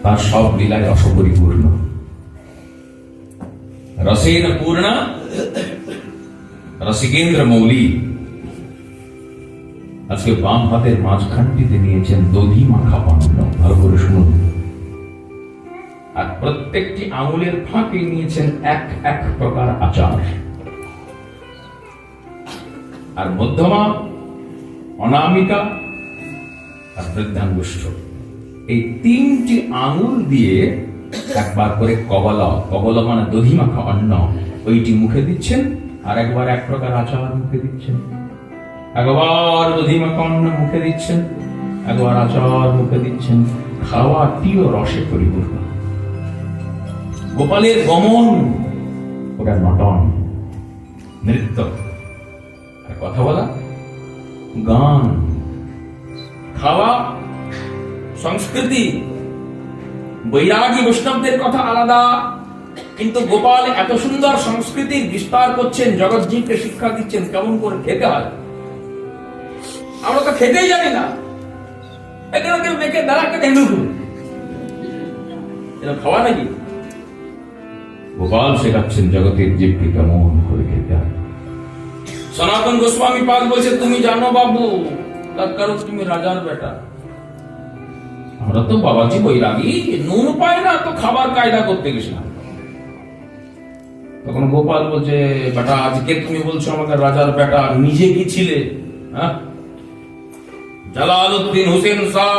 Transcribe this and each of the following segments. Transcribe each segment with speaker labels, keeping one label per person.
Speaker 1: তার সব লীলায় রসপরিপূর্ণ, রসেন পূর্ণা রসিকেন্দ্র মৌলি। আজকে বাম হাতের মাঝখানটিতে নিয়েছেন দধি মাখা পান্ন, ভালো করে শুনুন। আর প্রত্যেকটি আঙুলের ফাঁকে নিয়েছেন এক এক প্রকার আচার। আর মধ্যমা, অনামিকা আর বৃদ্ধাঙ্গুষ্ঠ, এই তিনটি আঙুল দিয়ে একবার করে কবলা, কবলা মানে দধি মাখা অন্ন, ওইটি মুখে দিচ্ছেন। আর একবার এক প্রকার আচার মুখে দিচ্ছেন, একবার দধি মাখা অন্ন মুখে দিচ্ছেন, একবার আচার মুখে দিচ্ছেন। খাওয়াটিও রসে পরিপূর্ণ। গোপালের গমন, ওটা নটন, নৃত্য, আর কথা বলা গান। খাওয়া সংস্কৃতি। বৈরাগী বৈষ্ণবদের কথা আলাদা, কিন্তু গোপাল এত সুন্দর সংস্কৃতির বিস্তার করছেন, জগৎজীবকে শিক্ষা দিচ্ছেন কেমন করে খেতে হয়। আমরা তো খেতেই জানি না, এখানে কেউ মেখে দাঁড়াকে এটা খাওয়া নাকি? গোপাল শেখাচ্ছেন জগতের জীবকে কেমন করে খেতে হয়। সনাতন গোস্বামী পাল বলছে, তুমি জানো বাবু, তার কারণ তুমি রাজার বেটা। আমরা তো বাবাজি বৈরাগী, নুন পায় না তো খাবার কায়দা করতে গেছিলাম। তখন গোপাল বলছে, বেটা আজকে তুমি বলছো আমাকে রাজার বেটা, নিজে কি ছিলে? হ্যাঁ, জালালউদ্দিন হোসেন শাহ,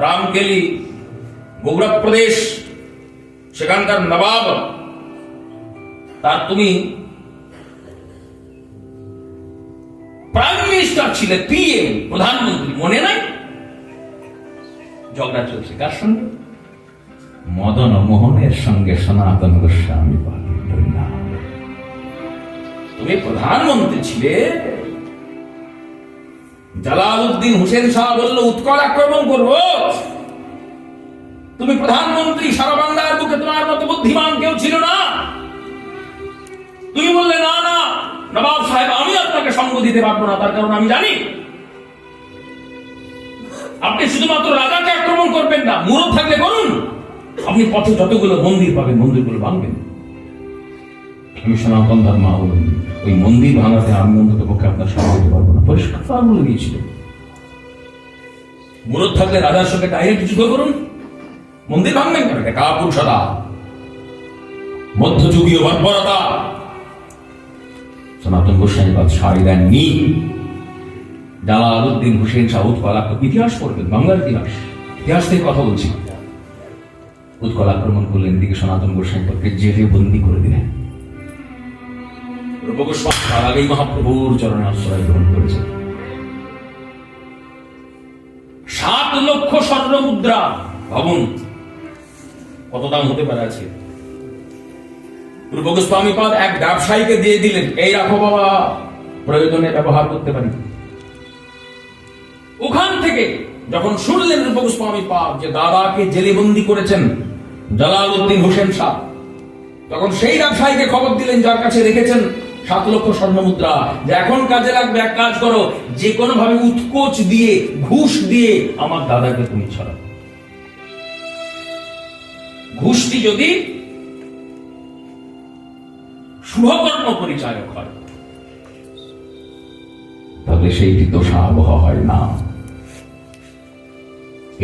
Speaker 1: রামকেলি, বগুড়া প্রদেশ, সেখানকার নবাব, তার তুমি প্রাইম মিনিস্টার ছিলে, পিএম, প্রধানমন্ত্রী, মনে নাই? ঝগড়া চলছে কার সঙ্গে? মদন মোহনের সঙ্গে সনাতন গোস্বামী পাল। তুমি প্রধানমন্ত্রী ছিলে, জালালউদ্দিন হোসেন শাহ বলল উৎকল আক্রমণ করবো, তুমি প্রধানমন্ত্রী, সারা বাংলার বুকে তোমার মতো বুদ্ধিমান কেউ ছিল না। তুমি বললে না না নবাব সাহেব, আমি আপনাকে সঙ্গ দিতে পারবো না, তার কারণ আমি জানি আপনি শুধুমাত্র রাজাকে আক্রমণ করবেন না, মুরত থাকলে করুন, আপনি পথে যতগুলো মন্দির পাবেন মন্দিরগুলো ভাঙবেন। আমি সনাতন ধর্মাবলম্বী, ওই মন্দির ভাঙাতে আমি অন্তত পক্ষে আপনার সঙ্গ দিতে পারবো না, পরিষ্কার বলে দিয়েছিল। মুরত থাকলে রাজার সঙ্গে ডাইরেক্ট যুদ্ধ করুন, মন্দির ভাঙবেন কেন? এটা কাপুরুষতা, মধ্যযুগীয় বর্বরতা। সনাতন গোস্বামী পাল সারি দেননি। জালালউদ্দিন হোসেন শাহ উৎকল আক্রমণ, ইতিহাস পড়বেন, বাংলার ইতিহাস, ইতিহাস থেকে কথা বলছি। উৎকল আক্রমণ করলেন, এদিকে সনাতন গোস্বামী পালকে জেলে বন্দী করে দিলেন। রূপ গোস্বামী তার আগেই মহাপ্রভুর চরণে আশ্রয় গ্রহণ করেছেন। 7 লক্ষ স্বর্ণ মুদ্রা, ভাবুন কত দাম হতে পারে আছে। রূপ গোস্বামী পাল এক ব্যবসায়ীকে দিয়ে দিলেন, এই রাখো বাবা, প্রয়োজনে ব্যবহার করতে পারি। ওখান থেকে যখন শুনলেন রূপ গোস্বামী পাল যে দাদাকে জেলে বন্দী করেছেন জালালউদ্দিন হোসেন শাহ, তখন সেই ব্যবসায়ীকে খবর দিলেন যার কাছে রেখেছেন 7 লক্ষ স্বর্ণ মুদ্রা, যে এখন কাজে লাগবে, এক কাজ করো, যে কোনো ভাবে উৎকোচ দিয়ে, ঘুষ দিয়ে আমার দাদাকে তুমি ছাড়াও। ঘুষটি যদি শুভকর্ম পরিচায়ক হয়, তাহলে সেইটি দোষাবহ হয় না।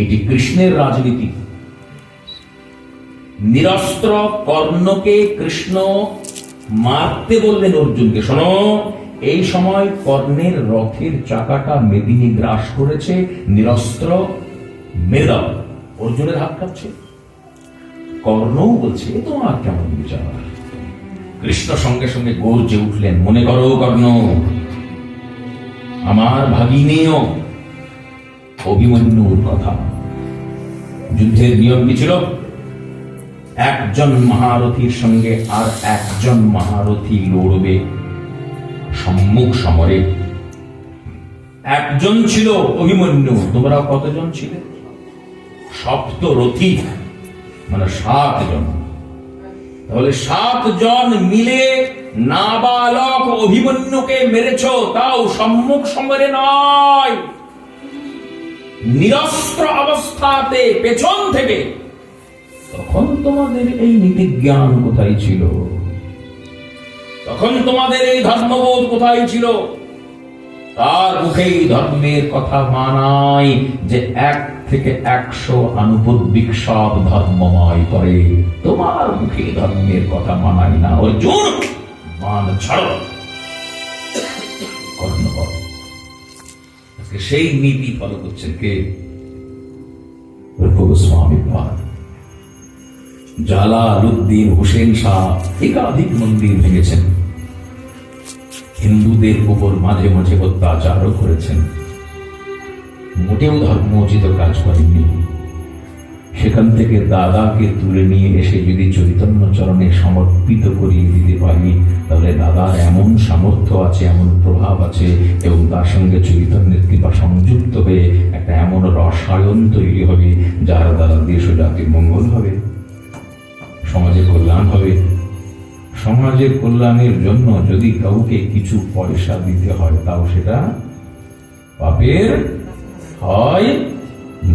Speaker 1: এটি কৃষ্ণের রাজনীতি। নিরস্ত্র কর্ণকে কৃষ্ণ মারতে বললেন অর্জুনকে, শোনো, এই সময় কর্ণের রথের চাকাটা মেদিনী গ্রাস করেছে, নিরস্ত্র মেরে দাও। অর্জুনের হাত কাঁপছে। কর্ণও বলছে, তোমার কেমন বিচার? কৃষ্ণ সঙ্গে সঙ্গে গর্জে উঠলেন, মনে করো কর্ণ, আমার ভাগিনেও অভিমন্যুর কথা। যুদ্ধের নিয়ম কি ছিল? একজন মহারথীর সঙ্গে আর একজন মহারথী লড়বে সম্মুখ সমরে। একজন ছিল অভিমন্যু, তোমরা কতজন ছিলে? সপ্তরথী, মানে 7 জন। তাহলে 7 জন মিলে নাবালক অভিমন্যুকে মেরেছ, তাও সম্মুখ সমরে নয়, নিরস্ত্র অবস্থাতে পেছন থেকে, তখন তোমাদের এই নীতি জ্ঞান কোথায় ছিল? তখন তোমাদের এই ধর্মবোধ কোথায় ছিল? তার মুখেই ধর্মের কথা মানাই যে 1 থেকে 100 আনুপদ্বিক সব ধর্মময় করে, তোমার মুখে ধর্মের কথা মানাই না। অর্জুন, মান ছাড়ো, কর্ণ করো। আজকে সেই নীতি ফলো করছেন কে? রূপ গোস্বামী পাদ। জালালউদ্দিন হোসেন শাহ একাধিক মন্দির ভেঙেছেন, হিন্দুদের উপর মাঝে মাঝে অত্যাচারও করেছেন, মোটেও ধর্মোচিত কাজ করেননি। সেখান থেকে দাদাকে তুলে নিয়ে এসে যদি চৈতন্য চরণে সমর্পিত করিয়ে দিতে পারি, তাহলে দাদার এমন সামর্থ্য আছে, এমন প্রভাব আছে, এবং তার সঙ্গে চৈতন্যের কৃপা সংযুক্ত হয়ে একটা এমন রসায়ন তৈরি হবে, যার দ্বারা দেশ ও জাতির মঙ্গল হবে, সমাজের কল্যাণ হবে। সমাজের কল্যাণের জন্য যদি কাউকে কিছু পয়সা দিতে হয়, তাও সেটা পাপের হয়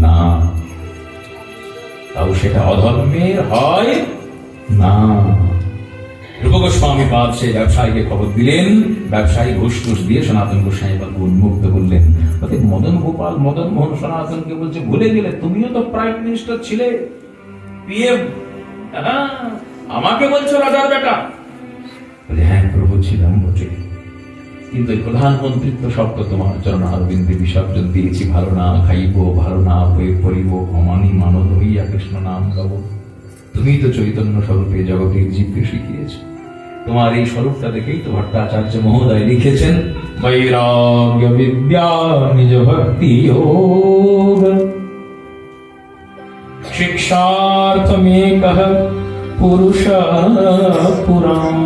Speaker 1: না, তাও সেটা অধর্মের হয় না। রূপ গোস্বামী পাদ সেই ব্যবসায়ীকে খবর দিলেন, ব্যবসায়ী ঘুষ টুস দিয়ে সনাতন গোস্বামী পাদকে উন্মুক্ত করলেন। মদন গোপাল, মদন মোহন সনাতনকে বলছে, ভুলে গেলে তুমিও তো প্রাইম মিনিস্টার ছিলে, পিএম, আমাকে বলছো রাজার বেটা? হ্যাঁ প্রভু, ছিলাম বটে, কিন্তু এই প্রধানমন্ত্রিত্ব সব তো তোমার চরণ অরবিন্দে বিসর্জন দিয়েছি। ভালো না খাইব, ভালো না বই পড়িব, অমানি মানব হইয়া কৃষ্ণ নাম গাব। তুমি তো চৈতন্য স্বরূপে জগতের জীবকে শিখিয়েছ। তোমার এই স্বরূপটা দেখেই তো ভট্টাচার্য মহোদয় লিখেছেন, বৈরাগ্য বিদ্যা নিজ ভক্তি যোগ শিক্ষার্থমেকঃ পুরুষ পুরাণ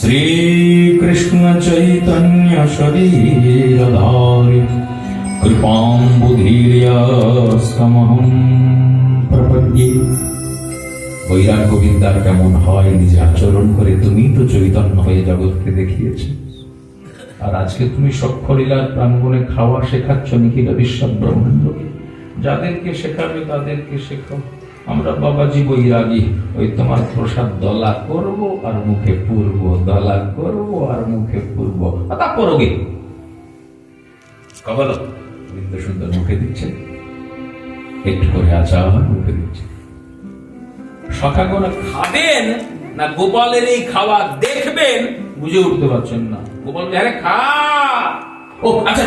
Speaker 1: শ্রীকৃষ্ণ চৈতন্য শরীরধারি কৃপাম্বুধীর্যস্তমহং প্রপদ্যে। বৈরাগ্য বিদ্যার কেমন হয় নিজে আচরণ করে তুমি তো চৈতন্য হয়ে জগৎকে দেখিয়েছ। আর আজকে তুমি সক্ষলীলার প্রাঙ্গণে খাওয়া শেখাচ্ছ নিখিল বিশ্ব ব্রহ্মাণ্ডকে। যাদেরকে শেখাবে তাদেরকে শেখাও। আমরা বাবাজি বৈরাগী, ওই তোমার প্রসাদ দলা করব আর মুখে পূর্ব, দলা করব আর মুখে পূর্ব, তা পরগে কবল কিন্তু সুন্দর মুখে দিচ্ছে, একটু করে আচার মুখে দিচ্ছে। সকাগণ খাবেন না গোপালের এই খাওয়া দেখবেন, বুঝে উঠতে পারছেন না। গোপাল আরে খা, ও আচ্ছা